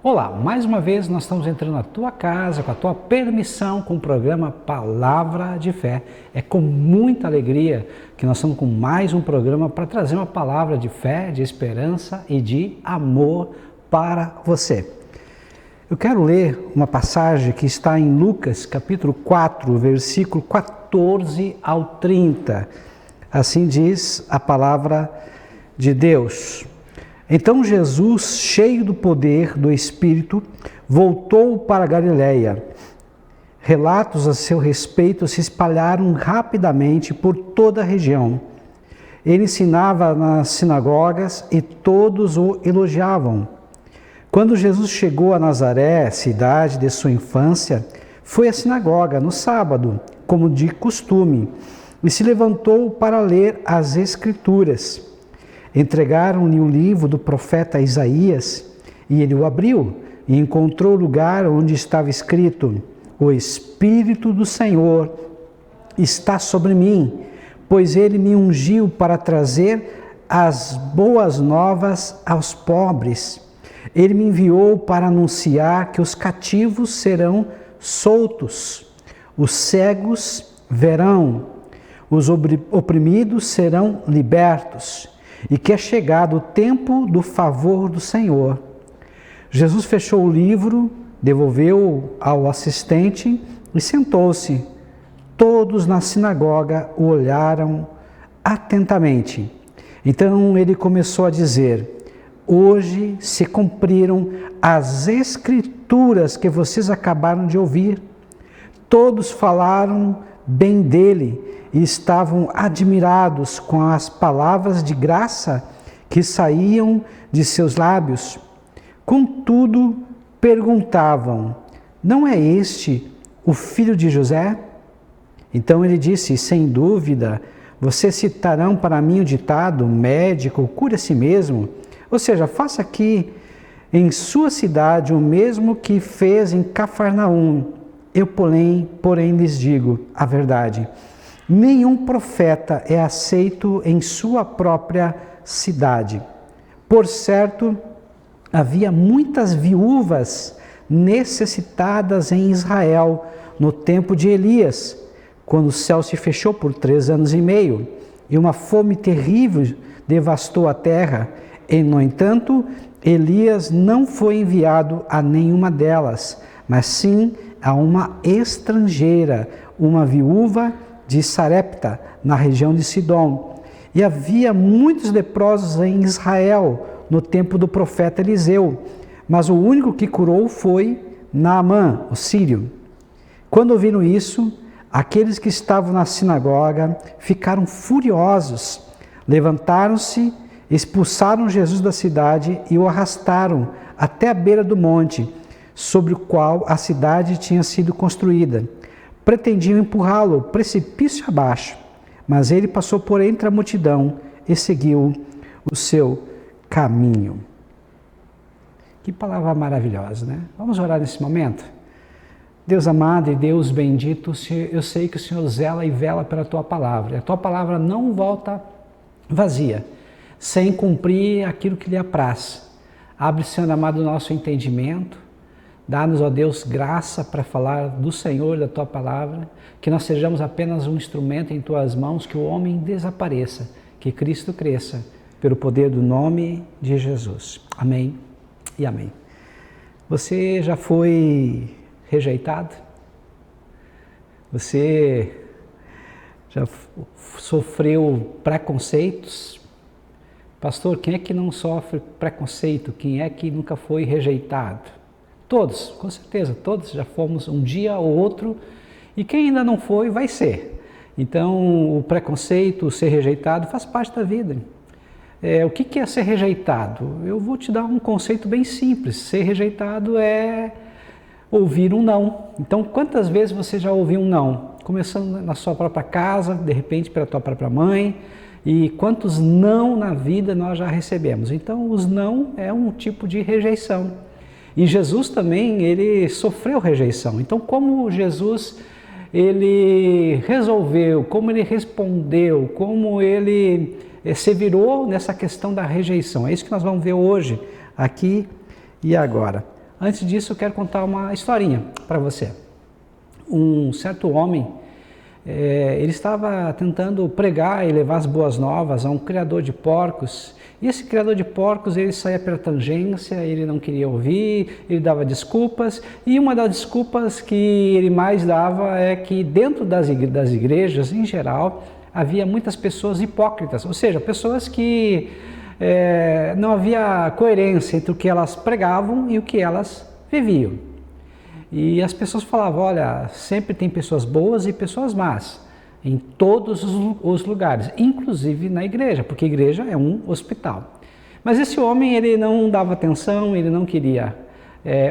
Olá, mais uma vez nós estamos entrando na tua casa, com a tua permissão, com o programa Palavra de Fé. É com muita alegria que nós estamos com mais um programa para trazer uma palavra de fé, de esperança e de amor para você. Eu quero ler uma passagem que está em Lucas, capítulo 4, versículo 14 ao 30. Assim diz a palavra de Deus. Então Jesus, cheio do poder do Espírito, voltou para a Galiléia. Relatos a seu respeito se espalharam rapidamente por toda a região. Ele ensinava nas sinagogas e todos o elogiavam. Quando Jesus chegou a Nazaré, cidade de sua infância, foi à sinagoga no sábado, como de costume, e se levantou para ler as Escrituras. Entregaram-lhe o livro do profeta Isaías, e ele o abriu, e encontrou o lugar onde estava escrito: O Espírito do Senhor está sobre mim, pois ele me ungiu para trazer as boas novas aos pobres. Ele me enviou para anunciar que os cativos serão soltos, os cegos verão, os oprimidos serão libertos, e que é chegado o tempo do favor do Senhor. Jesus fechou o livro, devolveu ao assistente e sentou-se. Todos na sinagoga o olharam atentamente. Então ele começou a dizer: Hoje se cumpriram as Escrituras que vocês acabaram de ouvir. Todos falaram bem dele e estavam admirados com as palavras de graça que saíam de seus lábios. Contudo, perguntavam: Não é este o filho de José? Então ele disse: Sem dúvida, vocês citarão para mim o ditado: médico, cure a si mesmo. Ou seja, faça aqui em sua cidade o mesmo que fez em Cafarnaum. Eu, porém, lhes digo a verdade. Nenhum profeta é aceito em sua própria cidade. Por certo, havia muitas viúvas necessitadas em Israel no tempo de Elias, quando o céu se fechou por 3 anos e meio, e uma fome terrível devastou a terra. E, no entanto, Elias não foi enviado a nenhuma delas, mas sim a uma estrangeira, uma viúva de Sarepta, na região de Sidom. E havia muitos leprosos em Israel no tempo do profeta Eliseu, mas o único que curou foi Naamã, o sírio. Quando ouviram isso, aqueles que estavam na sinagoga ficaram furiosos, levantaram-se, expulsaram Jesus da cidade e o arrastaram até a beira do monte, sobre o qual a cidade tinha sido construída. Pretendiam empurrá-lo precipício abaixo, mas ele passou por entre a multidão e seguiu o seu caminho. Que palavra maravilhosa, né? Vamos orar nesse momento? Deus amado e Deus bendito, eu sei que o Senhor zela e vela pela Tua palavra. A Tua palavra não volta vazia, sem cumprir aquilo que lhe apraz. Abre, Senhor amado, o nosso entendimento. Dá-nos, ó Deus, graça para falar do Senhor, da Tua palavra, que nós sejamos apenas um instrumento em Tuas mãos, que o homem desapareça, que Cristo cresça, pelo poder do nome de Jesus. Amém e amém. Você já foi rejeitado? Você já sofreu preconceitos? Pastor, quem é que não sofre preconceito? Quem é que nunca foi rejeitado? Todos, com certeza, todos já fomos um dia ou outro, e quem ainda não foi, vai ser. Então, o preconceito, o ser rejeitado, faz parte da vida. O que é ser rejeitado? Eu vou te dar um conceito bem simples. Ser rejeitado é ouvir um não. Então, quantas vezes você já ouviu um não? Começando na sua própria casa, de repente pela tua própria mãe, e quantos não na vida nós já recebemos? Então, os não é um tipo de rejeição. E Jesus também, ele sofreu rejeição. Então, como Jesus, ele resolveu, como ele respondeu, como ele se virou nessa questão da rejeição. É isso que nós vamos ver hoje, aqui e agora. antes disso eu quero contar uma historinha para você. Um certo homem, ele estava tentando pregar e levar as boas novas a um criador de porcos. E esse criador de porcos, ele saía pela tangência, ele não queria ouvir, ele dava desculpas. E uma das desculpas que ele mais dava é que dentro das igrejas, em geral, havia muitas pessoas hipócritas, ou seja, pessoas que não havia coerência entre o que elas pregavam e o que elas viviam. E as pessoas falavam, olha, sempre tem pessoas boas e pessoas más, em todos os lugares, inclusive na igreja, porque a igreja é um hospital. Mas esse homem, ele não dava atenção, ele não queria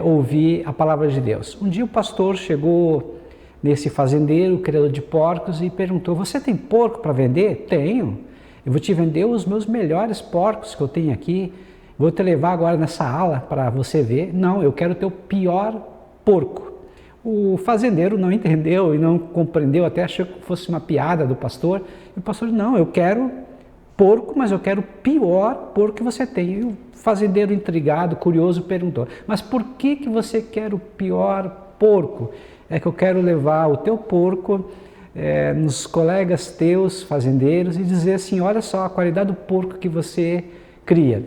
ouvir a palavra de Deus. Um dia o pastor chegou nesse fazendeiro, criador de porcos, e perguntou, você tem porco para vender? Tenho. Eu vou te vender os meus melhores porcos que eu tenho aqui, vou te levar agora nessa ala para você ver. Não, eu quero o teu pior porco. O fazendeiro não entendeu e não compreendeu, até achou que fosse uma piada do pastor. E o pastor disse, não, eu quero porco, mas eu quero o pior porco que você tem. E o fazendeiro, intrigado, curioso, perguntou, mas por que você quer o pior porco? É que eu quero levar o teu porco nos colegas teus fazendeiros e dizer assim, olha só a qualidade do porco que você cria.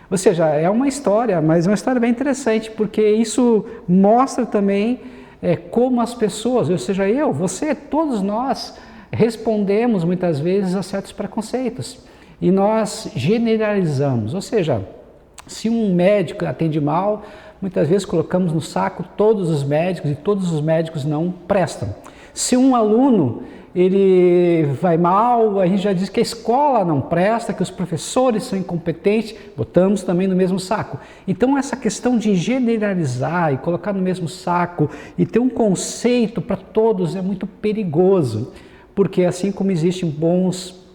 Ou seja, é uma história, mas é uma história bem interessante, porque isso mostra também como as pessoas, ou seja, eu, você, todos nós respondemos muitas vezes a certos preconceitos e nós generalizamos, ou seja, se um médico atende mal, muitas vezes colocamos no saco todos os médicos e todos os médicos não prestam. Se um aluno ele vai mal, a gente já diz que a escola não presta, que os professores são incompetentes, botamos também no mesmo saco. Então essa questão de generalizar e colocar no mesmo saco e ter um conceito para todos é muito perigoso, porque assim como existem bons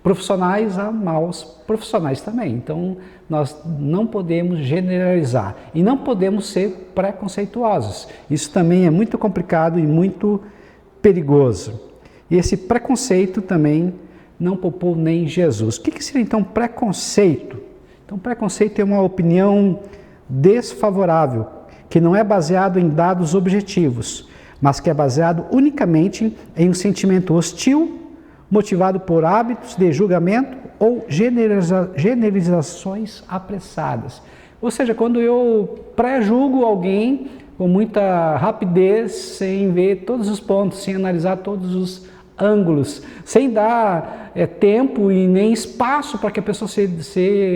profissionais, há maus profissionais também. Então nós não podemos generalizar e não podemos ser preconceituosos. Isso também é muito complicado e muito perigoso. E esse preconceito também não poupou nem Jesus. O que seria então preconceito? Então preconceito é uma opinião desfavorável, que não é baseado em dados objetivos, mas que é baseado unicamente em um sentimento hostil, motivado por hábitos de julgamento ou generalizações apressadas. Ou seja, quando eu pré-julgo alguém com muita rapidez, sem ver todos os pontos, sem analisar todos os ângulos, sem dar tempo e nem espaço para que a pessoa se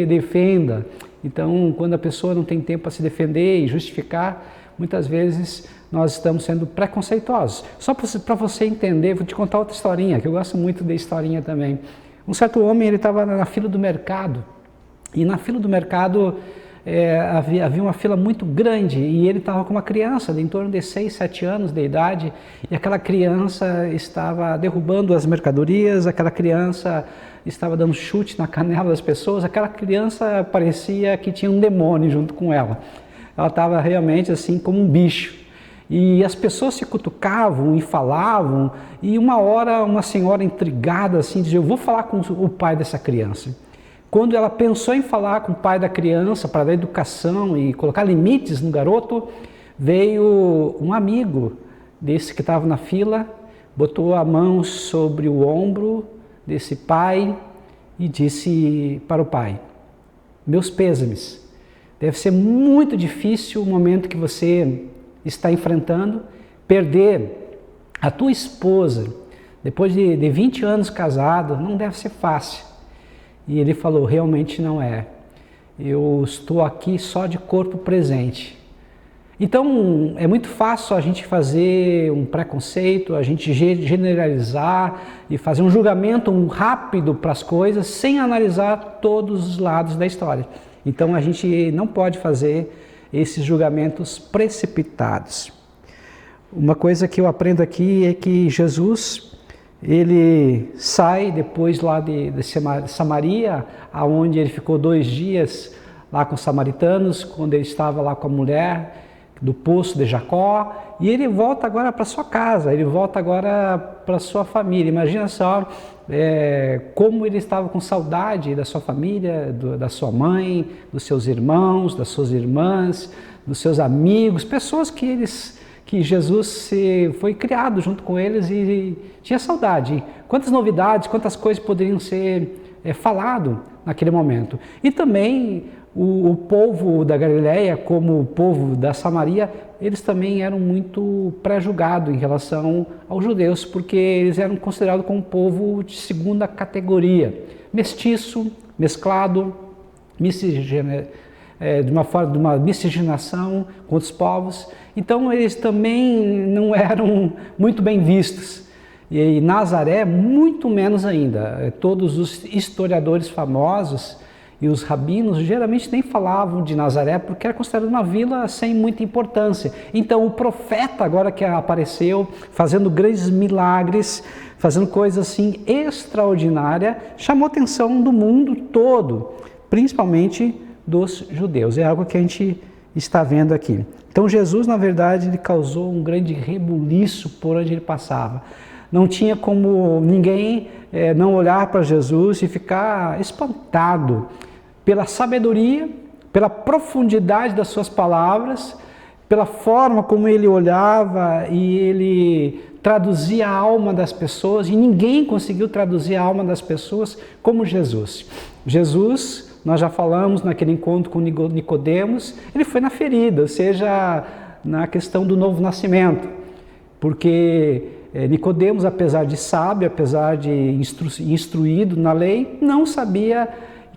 defenda. Então, quando a pessoa não tem tempo para se defender e justificar, muitas vezes nós estamos sendo preconceituosos. Só para você entender, vou te contar outra historinha, que eu gosto muito de historinha também. Um certo homem, ele estava na fila do mercado, e na fila do mercado havia uma fila muito grande, e ele estava com uma criança de em torno de 6, 7 anos de idade, e aquela criança estava derrubando as mercadorias, aquela criança estava dando chute na canela das pessoas, aquela criança parecia que tinha um demônio junto com ela. Ela estava realmente assim como um bicho. E as pessoas se cutucavam e falavam, e uma hora uma senhora intrigada assim dizia, eu vou falar com o pai dessa criança. Quando ela pensou em falar com o pai da criança para dar educação e colocar limites no garoto, veio um amigo desse que estava na fila, botou a mão sobre o ombro desse pai e disse para o pai, meus pêsames, deve ser muito difícil o momento que você está enfrentando, perder a tua esposa, depois de 20 anos casado, não deve ser fácil. E ele falou, realmente não é. Eu estou aqui só de corpo presente. Então, é muito fácil a gente fazer um preconceito, a gente generalizar e fazer um julgamento rápido para as coisas, sem analisar todos os lados da história. Então, a gente não pode fazer esses julgamentos precipitados. Uma coisa que eu aprendo aqui é que Jesus, ele sai depois lá de Samaria, aonde ele ficou 2 dias lá com os samaritanos, quando ele estava lá com a mulher do poço de Jacó, e ele volta agora para sua casa, ele volta agora para sua família. Imagina só como ele estava com saudade da sua família, da sua mãe, dos seus irmãos, das suas irmãs, dos seus amigos, pessoas que Jesus foi criado junto com eles e tinha saudade. Quantas novidades, quantas coisas poderiam ser falado naquele momento. E também o povo da Galileia, como o povo da Samaria, eles também eram muito pré-julgados em relação aos judeus, porque eles eram considerados como um povo de segunda categoria, mestiço, mesclado, de uma miscigenação com outros povos. Então eles também não eram muito bem vistos. E Nazaré, muito menos ainda. Todos os historiadores famosos e os rabinos geralmente nem falavam de Nazaré porque era considerada uma vila sem muita importância. Então o profeta agora que apareceu, fazendo grandes milagres, fazendo coisas assim extraordinárias, chamou a atenção do mundo todo, principalmente dos judeus. É algo que a gente está vendo aqui. Então Jesus, na verdade, ele causou um grande rebuliço por onde ele passava. Não tinha como ninguém não olhar para Jesus e ficar espantado pela sabedoria, pela profundidade das suas palavras, pela forma como ele olhava e ele traduzia a alma das pessoas, e ninguém conseguiu traduzir a alma das pessoas como Jesus. Jesus, nós já falamos naquele encontro com Nicodemos, ele foi na ferida, ou seja, na questão do novo nascimento, porque Nicodemos, apesar de sábio, apesar de instruído na lei, não sabia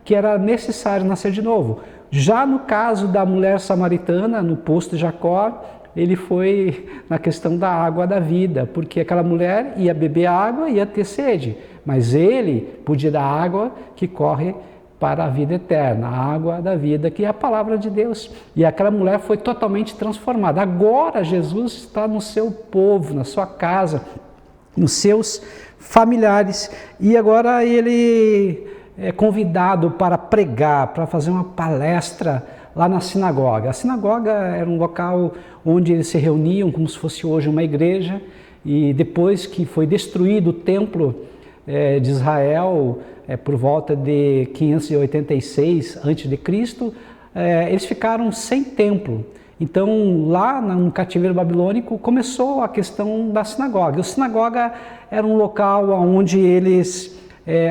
que era necessário nascer de novo. Já no caso da mulher samaritana, no poço de Jacó, ele foi na questão da água da vida, porque aquela mulher ia beber água e ia ter sede, mas ele podia dar água que corre para a vida eterna, a água da vida, que é a palavra de Deus. E aquela mulher foi totalmente transformada. Agora Jesus está no seu povo, na sua casa, nos seus familiares, e agora ele é convidado para pregar, para fazer uma palestra lá na sinagoga. A sinagoga era um local onde eles se reuniam como se fosse hoje uma igreja, e depois que foi destruído o templo de Israel, por volta de 586 a.C., eles ficaram sem templo. Então, lá no cativeiro babilônico, começou a questão da sinagoga. A sinagoga era um local onde eles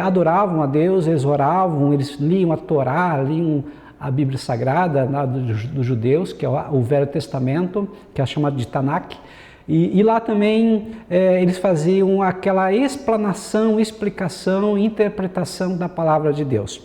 adoravam a Deus, eles oravam, eles liam a Torá, liam a Bíblia Sagrada dos judeus, que é o Velho Testamento, que é chamado de Tanakh. E lá também eles faziam aquela explanação, explicação, interpretação da palavra de Deus.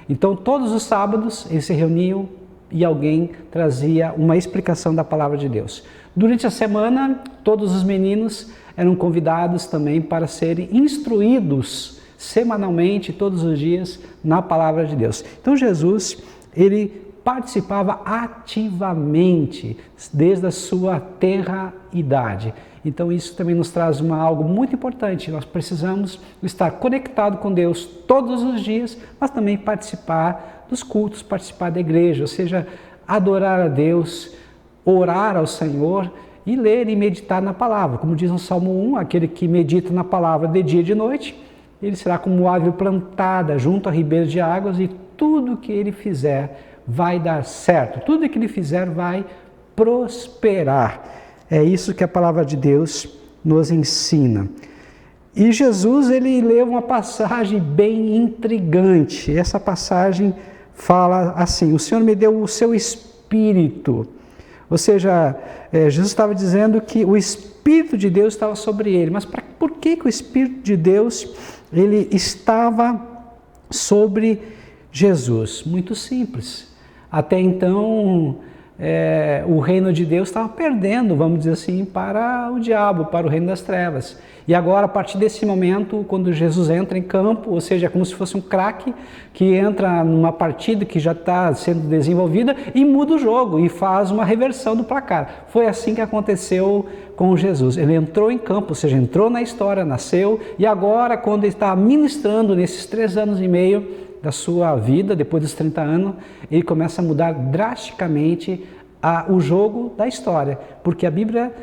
Então, todos os sábados eles se reuniam e alguém trazia uma explicação da palavra de Deus. Durante a semana, todos os meninos eram convidados também para serem instruídos semanalmente, todos os dias, na palavra de Deus. Então, Jesus, ele participava ativamente desde a sua tenra idade. Então isso também nos traz algo muito importante. Nós precisamos estar conectados com Deus todos os dias, mas também participar dos cultos, participar da igreja, ou seja, adorar a Deus, orar ao Senhor e ler e meditar na palavra. Como diz no Salmo 1, aquele que medita na palavra de dia e de noite, ele será como árvore plantada junto a ribeiros de águas, e tudo que ele fizer vai dar certo, tudo que ele fizer vai prosperar. É isso que a palavra de Deus nos ensina. E Jesus, ele leu uma passagem bem intrigante. Essa passagem fala assim: o Senhor me deu o seu Espírito. Ou seja, Jesus estava dizendo que o Espírito de Deus estava sobre ele. Mas por que o Espírito de Deus ele estava sobre Jesus? Muito simples. Até então, o reino de Deus estava perdendo, vamos dizer assim, para o diabo, para o reino das trevas. E agora, a partir desse momento, quando Jesus entra em campo, ou seja, é como se fosse um craque que entra numa partida que já está sendo desenvolvida e muda o jogo e faz uma reversão do placar. Foi assim que aconteceu com Jesus. Ele entrou em campo, ou seja, entrou na história, nasceu, e agora, quando ele está ministrando nesses 3 anos e meio da sua vida, depois dos 30 anos, ele começa a mudar drasticamente o jogo da história, porque a Bíblia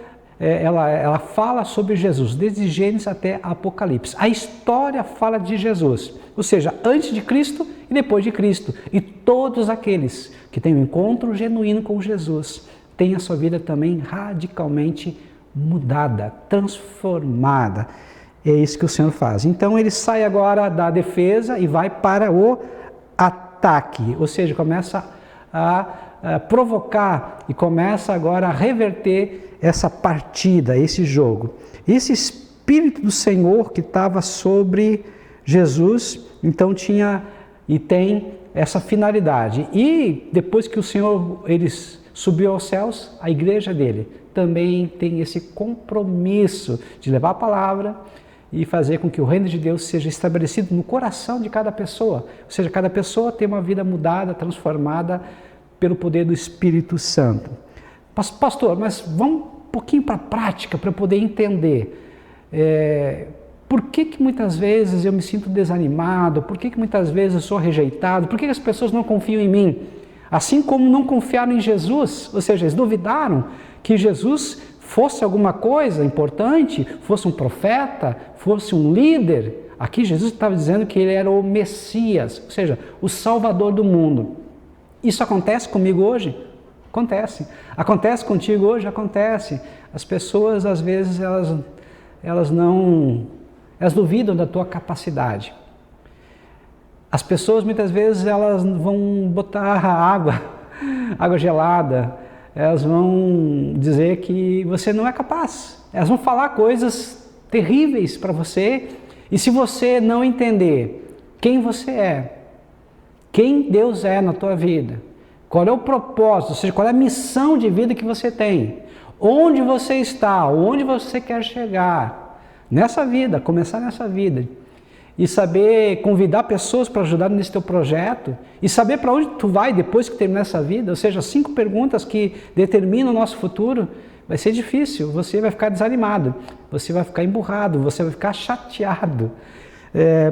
ela fala sobre Jesus, desde Gênesis até Apocalipse. A história fala de Jesus, ou seja, antes de Cristo e depois de Cristo. E todos aqueles que têm um encontro genuíno com Jesus têm a sua vida também radicalmente mudada, transformada. É isso que o Senhor faz. Então ele sai agora da defesa e vai para o ataque, ou seja, começa a provocar e começa agora a reverter essa partida, esse jogo. Esse Espírito do Senhor que estava sobre Jesus, então tinha e tem essa finalidade. E depois que o Senhor subiu aos céus, a igreja dele também tem esse compromisso de levar a palavra e fazer com que o reino de Deus seja estabelecido no coração de cada pessoa. Ou seja, cada pessoa tem uma vida mudada, transformada pelo poder do Espírito Santo. Pastor, mas vamos um pouquinho para a prática para eu poder entender. Por que muitas vezes eu me sinto desanimado? Por que muitas vezes eu sou rejeitado? Por que as pessoas não confiam em mim? Assim como não confiaram em Jesus, ou seja, eles duvidaram que Jesus fosse alguma coisa importante, fosse um profeta, fosse um líder. Aqui Jesus estava dizendo que ele era o Messias, ou seja, o Salvador do mundo. Isso acontece comigo hoje? Acontece. Acontece contigo hoje? Acontece. As pessoas, às vezes, elas duvidam da tua capacidade. As pessoas, muitas vezes, elas vão botar água gelada, elas vão dizer que você não é capaz. Elas vão falar coisas terríveis para você, e se você não entender quem você é, quem Deus é na tua vida, qual é o propósito, ou seja, qual é a missão de vida que você tem, onde você está, onde você quer chegar nessa vida, começar nessa vida, e saber convidar pessoas para ajudar nesse teu projeto, e saber para onde tu vai depois que terminar essa vida, ou seja, 5 perguntas que determinam o nosso futuro, vai ser difícil, você vai ficar desanimado, você vai ficar emburrado, você vai ficar chateado,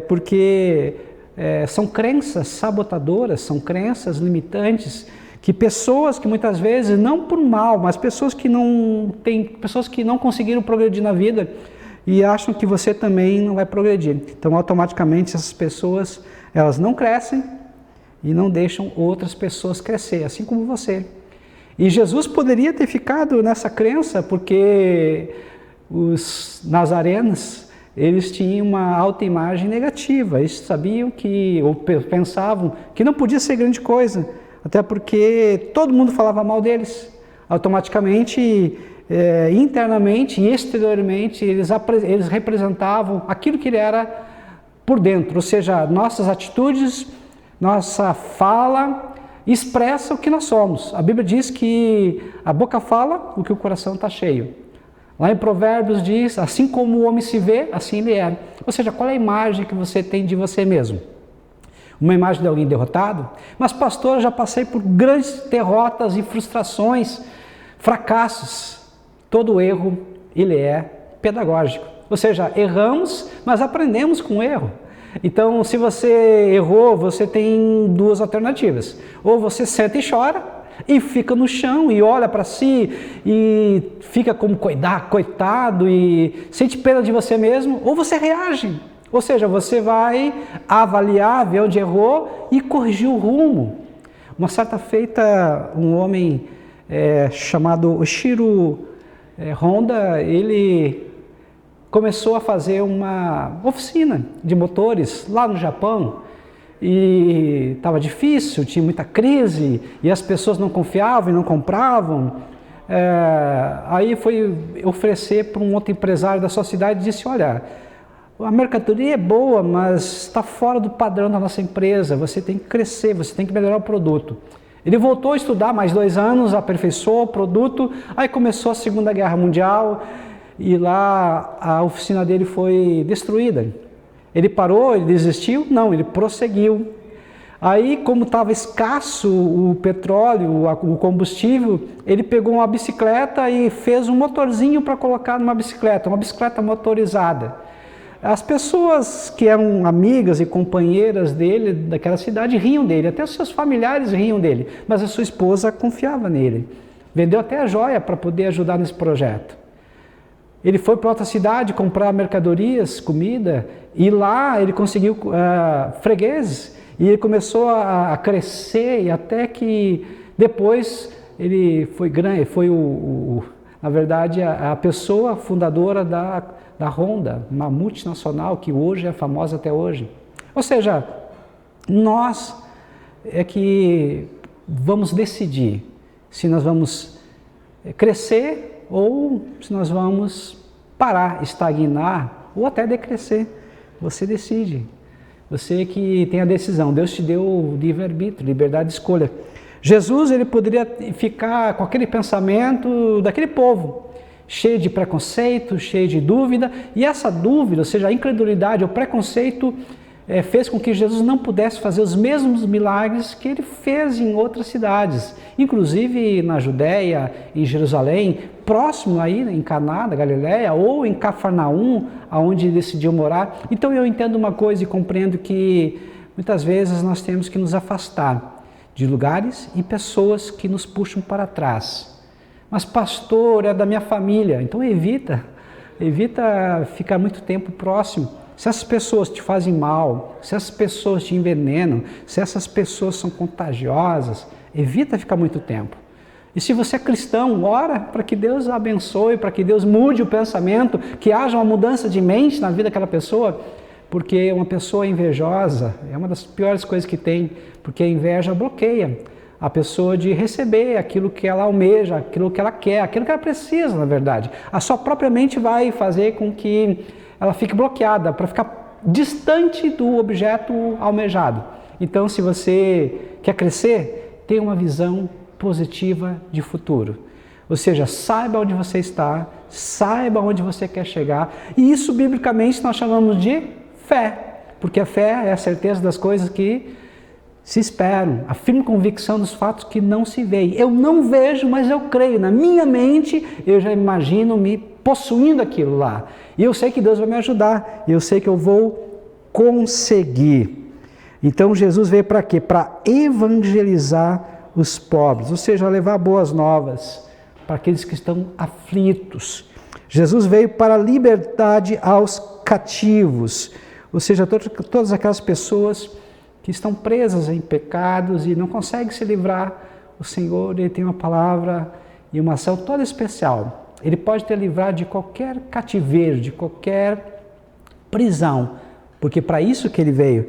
porque são crenças sabotadoras, são crenças limitantes, que pessoas que muitas vezes, não por mal, mas pessoas que não conseguiram progredir na vida e acham que você também não vai progredir. Então, automaticamente, essas pessoas, elas não crescem e não deixam outras pessoas crescer, assim como você. E Jesus poderia ter ficado nessa crença, porque os nazarenos, eles tinham uma autoimagem negativa, eles sabiam ou pensavam que não podia ser grande coisa, até porque todo mundo falava mal deles. Automaticamente, internamente e exteriormente, eles representavam aquilo que ele era por dentro, ou seja, nossas atitudes, nossa fala expressa o que nós somos. A Bíblia diz que a boca fala o que o coração está cheio. Lá em Provérbios diz, assim como o homem se vê, assim ele é. Ou seja, qual é a imagem que você tem de você mesmo? Uma imagem de alguém derrotado? Mas pastor, eu já passei por grandes derrotas e frustrações, fracassos. Todo erro, ele é pedagógico. Ou seja, erramos, mas aprendemos com o erro. Então, se você errou, você tem 2 alternativas. Ou você senta e chora, e fica no chão, e olha para si, e fica como coitado, e sente pena de você mesmo, ou você reage. Ou seja, você vai avaliar, ver onde errou e corrigir o rumo. Uma certa feita, um homem chamado Oshiro Honda, ele começou a fazer uma oficina de motores lá no Japão, e estava difícil, tinha muita crise, e as pessoas não confiavam e não compravam. Aí foi oferecer para um outro empresário da sua cidade e disse, olha, a mercadoria é boa, mas está fora do padrão da nossa empresa, você tem que crescer, você tem que melhorar o produto. Ele voltou a estudar mais 2 anos, aperfeiçoou o produto, aí começou a Segunda Guerra Mundial, e lá a oficina dele foi destruída. Ele parou, ele desistiu? Não, ele prosseguiu. Aí, como estava escasso o petróleo, o combustível, ele pegou uma bicicleta e fez um motorzinho para colocar numa bicicleta, uma bicicleta motorizada. As pessoas que eram amigas e companheiras dele, daquela cidade, riam dele, até os seus familiares riam dele, mas a sua esposa confiava nele. Vendeu até a joia para poder ajudar nesse projeto. Ele foi para outra cidade comprar mercadorias, comida, e lá ele conseguiu fregueses, e ele começou a crescer, e até que depois ele foi grande, foi na verdade a pessoa fundadora da Honda, uma multinacional que hoje é famosa até hoje. Ou seja, nós é que vamos decidir se nós vamos crescer ou se nós vamos parar, estagnar ou até decrescer. Você decide. Você que tem a decisão. Deus te deu livre-arbítrio, liberdade de escolha. Jesus, ele poderia ficar com aquele pensamento daquele povo, cheio de preconceito, cheio de dúvida, e essa dúvida, ou seja, a incredulidade, o preconceito, fez com que Jesus não pudesse fazer os mesmos milagres que ele fez em outras cidades, inclusive na Judéia, em Jerusalém, próximo aí em Caná da Galileia, ou em Cafarnaum, aonde ele decidiu morar. Então eu entendo uma coisa e compreendo que muitas vezes nós temos que nos afastar de lugares e pessoas que nos puxam para trás. Mas pastor, é da minha família, então evita ficar muito tempo próximo. Se essas pessoas te fazem mal, se essas pessoas te envenenam, se essas pessoas são contagiosas, evita ficar muito tempo. E se você é cristão, ora para que Deus abençoe, para que Deus mude o pensamento, que haja uma mudança de mente na vida daquela pessoa, porque uma pessoa invejosa é uma das piores coisas que tem, porque a inveja bloqueia a pessoa de receber aquilo que ela almeja, aquilo que ela quer, aquilo que ela precisa, na verdade. A sua própria mente vai fazer com que ela fique bloqueada, para ficar distante do objeto almejado. Então, se você quer crescer, tenha uma visão positiva de futuro. Ou seja, saiba onde você está, saiba onde você quer chegar. E isso, biblicamente, nós chamamos de fé. Porque a fé é a certeza das coisas que se esperam, a firme convicção dos fatos que não se veem. Eu não vejo, mas eu creio. Na minha mente, eu já imagino me possuindo aquilo lá. E eu sei que Deus vai me ajudar. E eu sei que eu vou conseguir. Então, Jesus veio para quê? Para evangelizar os pobres, ou seja, levar boas novas para aqueles que estão aflitos. Jesus veio para a liberdade aos cativos, ou seja, todas aquelas pessoas que estão presas em pecados e não conseguem se livrar. O Senhor, ele tem uma palavra e uma ação toda especial. Ele pode te livrar de qualquer cativeiro, de qualquer prisão, porque para isso que ele veio.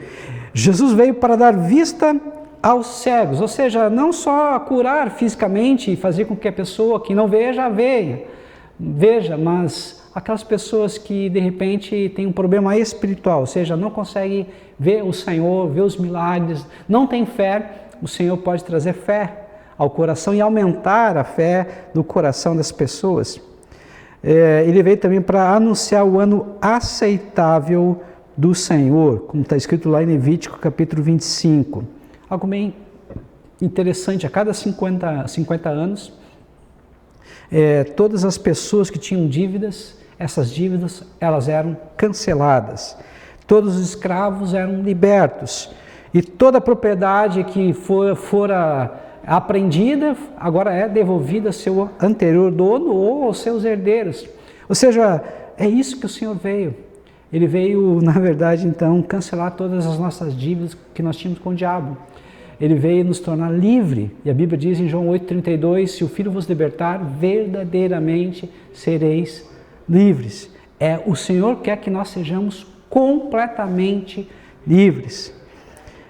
Jesus veio para dar vista aos cegos, ou seja, não só curar fisicamente e fazer com que a pessoa que não veja, veja, mas aquelas pessoas que de repente têm um problema espiritual, ou seja, não conseguem ver o Senhor, ver os milagres, não tem fé, o Senhor pode trazer fé ao coração e aumentar a fé no coração das pessoas. Ele veio também para anunciar o ano aceitável do Senhor, como está escrito lá em Levítico capítulo 25. Algo bem interessante, a cada 50 anos, todas as pessoas que tinham dívidas, essas dívidas elas eram canceladas. Todos os escravos eram libertos. E toda a propriedade que fora apreendida, agora é devolvida ao seu anterior dono ou aos seus herdeiros. Ou seja, é isso que o Senhor veio. Ele veio, na verdade, então, cancelar todas as nossas dívidas que nós tínhamos com o diabo. Ele veio nos tornar livre. E a Bíblia diz em João 8,32, se o Filho vos libertar, verdadeiramente sereis livres. O Senhor quer que nós sejamos completamente livres.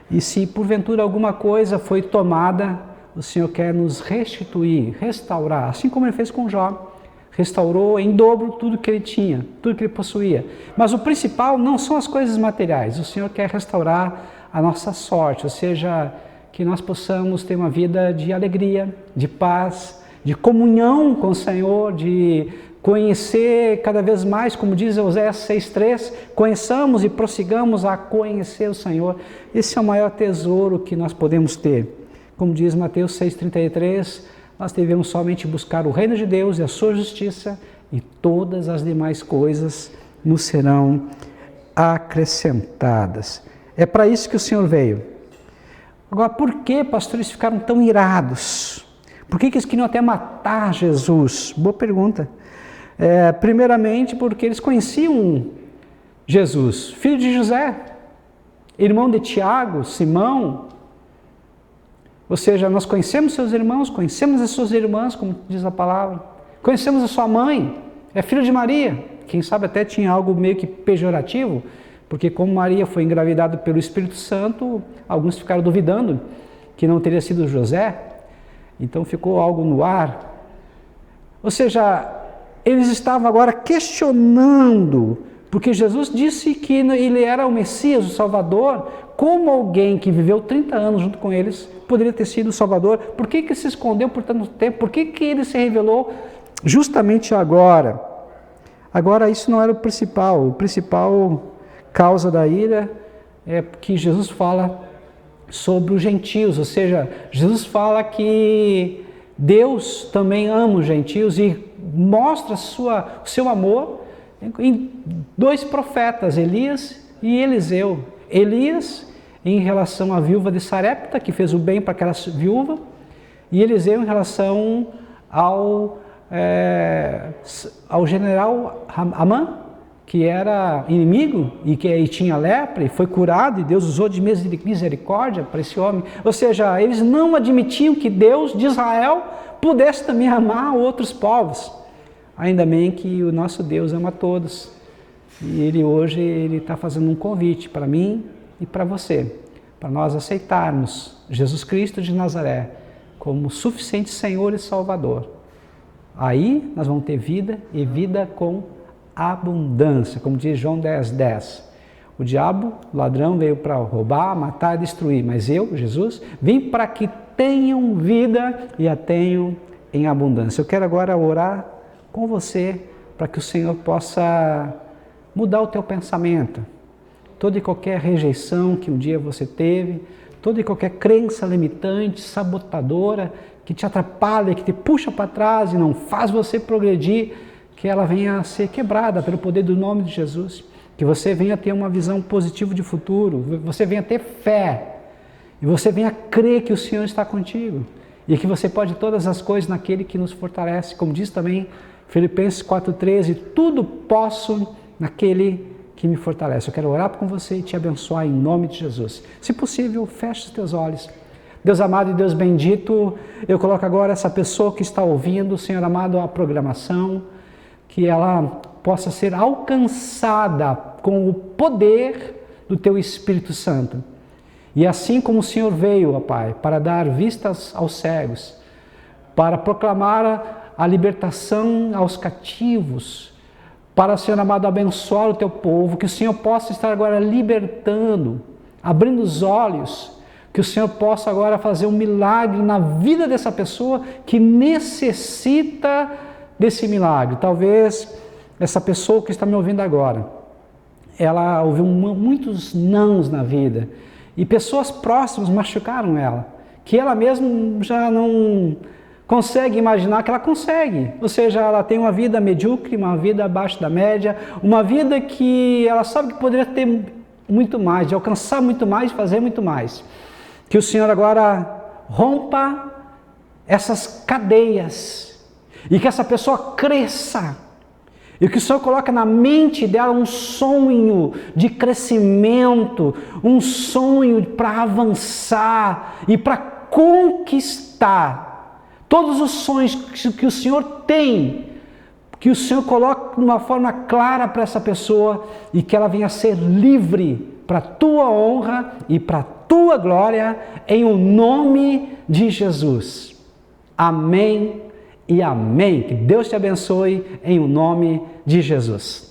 E se porventura alguma coisa foi tomada, o Senhor quer nos restituir, restaurar, assim como ele fez com Jó. Restaurou em dobro tudo que ele tinha, tudo que ele possuía. Mas o principal não são as coisas materiais. O Senhor quer restaurar a nossa sorte, ou seja, que nós possamos ter uma vida de alegria, de paz, de comunhão com o Senhor, de conhecer cada vez mais, como diz Oséias 6,3, conheçamos e prossigamos a conhecer o Senhor. Esse é o maior tesouro que nós podemos ter. Como diz Mateus 6,33, nós devemos somente buscar o reino de Deus e a sua justiça, e todas as demais coisas nos serão acrescentadas. É para isso que o Senhor veio. Agora, por que pastores ficaram tão irados? Por que eles queriam até matar Jesus? Boa pergunta. Primeiramente porque eles conheciam Jesus, filho de José, irmão de Tiago, Simão. Ou seja, nós conhecemos seus irmãos, conhecemos as suas irmãs, como diz a palavra. Conhecemos a sua mãe, é filho de Maria. Quem sabe até tinha algo meio que pejorativo, porque como Maria foi engravidada pelo Espírito Santo, alguns ficaram duvidando que não teria sido José. Então ficou algo no ar. Ou seja, eles estavam agora questionando, porque Jesus disse que ele era o Messias, o Salvador. Como alguém que viveu 30 anos junto com eles poderia ter sido o Salvador? Por que que se escondeu por tanto tempo? Por que que ele se revelou justamente agora? Agora isso não era o principal causa da ira é que Jesus fala sobre os gentios, ou seja, Jesus fala que Deus também ama os gentios e mostra o seu amor em dois profetas, Elias e Eliseu. Elias em relação à viúva de Sarepta, que fez o bem para aquela viúva, e Eliseu em relação ao general Amã, que era inimigo e que tinha lepra e foi curado, e Deus usou de misericórdia para esse homem. Ou seja, eles não admitiam que Deus de Israel pudesse também amar outros povos. Ainda bem que o nosso Deus ama todos. E Ele hoje está fazendo um convite para mim e para você, para nós aceitarmos Jesus Cristo de Nazaré como suficiente Senhor e Salvador. Aí nós vamos ter vida e vida com abundância, como diz João 10:10. O diabo, o ladrão, veio para roubar, matar e destruir, mas eu, Jesus, vim para que tenham vida e a tenham em abundância. Eu quero agora orar com você para que o Senhor possa mudar o teu pensamento. Toda e qualquer rejeição que um dia você teve, toda e qualquer crença limitante, sabotadora, que te atrapalha, que te puxa para trás e não faz você progredir, que ela venha a ser quebrada pelo poder do nome de Jesus. Que você venha ter uma visão positiva de futuro, você venha ter fé, e você venha crer que o Senhor está contigo, e que você pode todas as coisas naquele que nos fortalece, como diz também Filipenses 4:13, tudo posso naquele que me fortalece. Eu quero orar com você e te abençoar em nome de Jesus. Se possível, feche os teus olhos. Deus amado e Deus bendito, eu coloco agora essa pessoa que está ouvindo, Senhor amado, a programação, que ela possa ser alcançada com o poder do Teu Espírito Santo. E assim como o Senhor veio, ó Pai, para dar vistas aos cegos, para proclamar a libertação aos cativos, para, Senhor amado, abençoar o Teu povo, que o Senhor possa estar agora libertando, abrindo os olhos, que o Senhor possa agora fazer um milagre na vida dessa pessoa que necessita desse milagre. Talvez essa pessoa que está me ouvindo agora, ela ouviu muitos nãos na vida e pessoas próximas machucaram ela, que ela mesma já não consegue imaginar que ela consegue. Ou seja, ela tem uma vida medíocre, uma vida abaixo da média, uma vida que ela sabe que poderia ter muito mais, de alcançar muito mais, de fazer muito mais. Que o Senhor agora rompa essas cadeias e que essa pessoa cresça. E que o Senhor coloque na mente dela um sonho de crescimento, um sonho para avançar e para conquistar todos os sonhos que o Senhor tem, que o Senhor coloque de uma forma clara para essa pessoa e que ela venha a ser livre para a tua honra e para a tua glória, em o nome de Jesus. Amém e amém. Que Deus te abençoe em o nome de Jesus.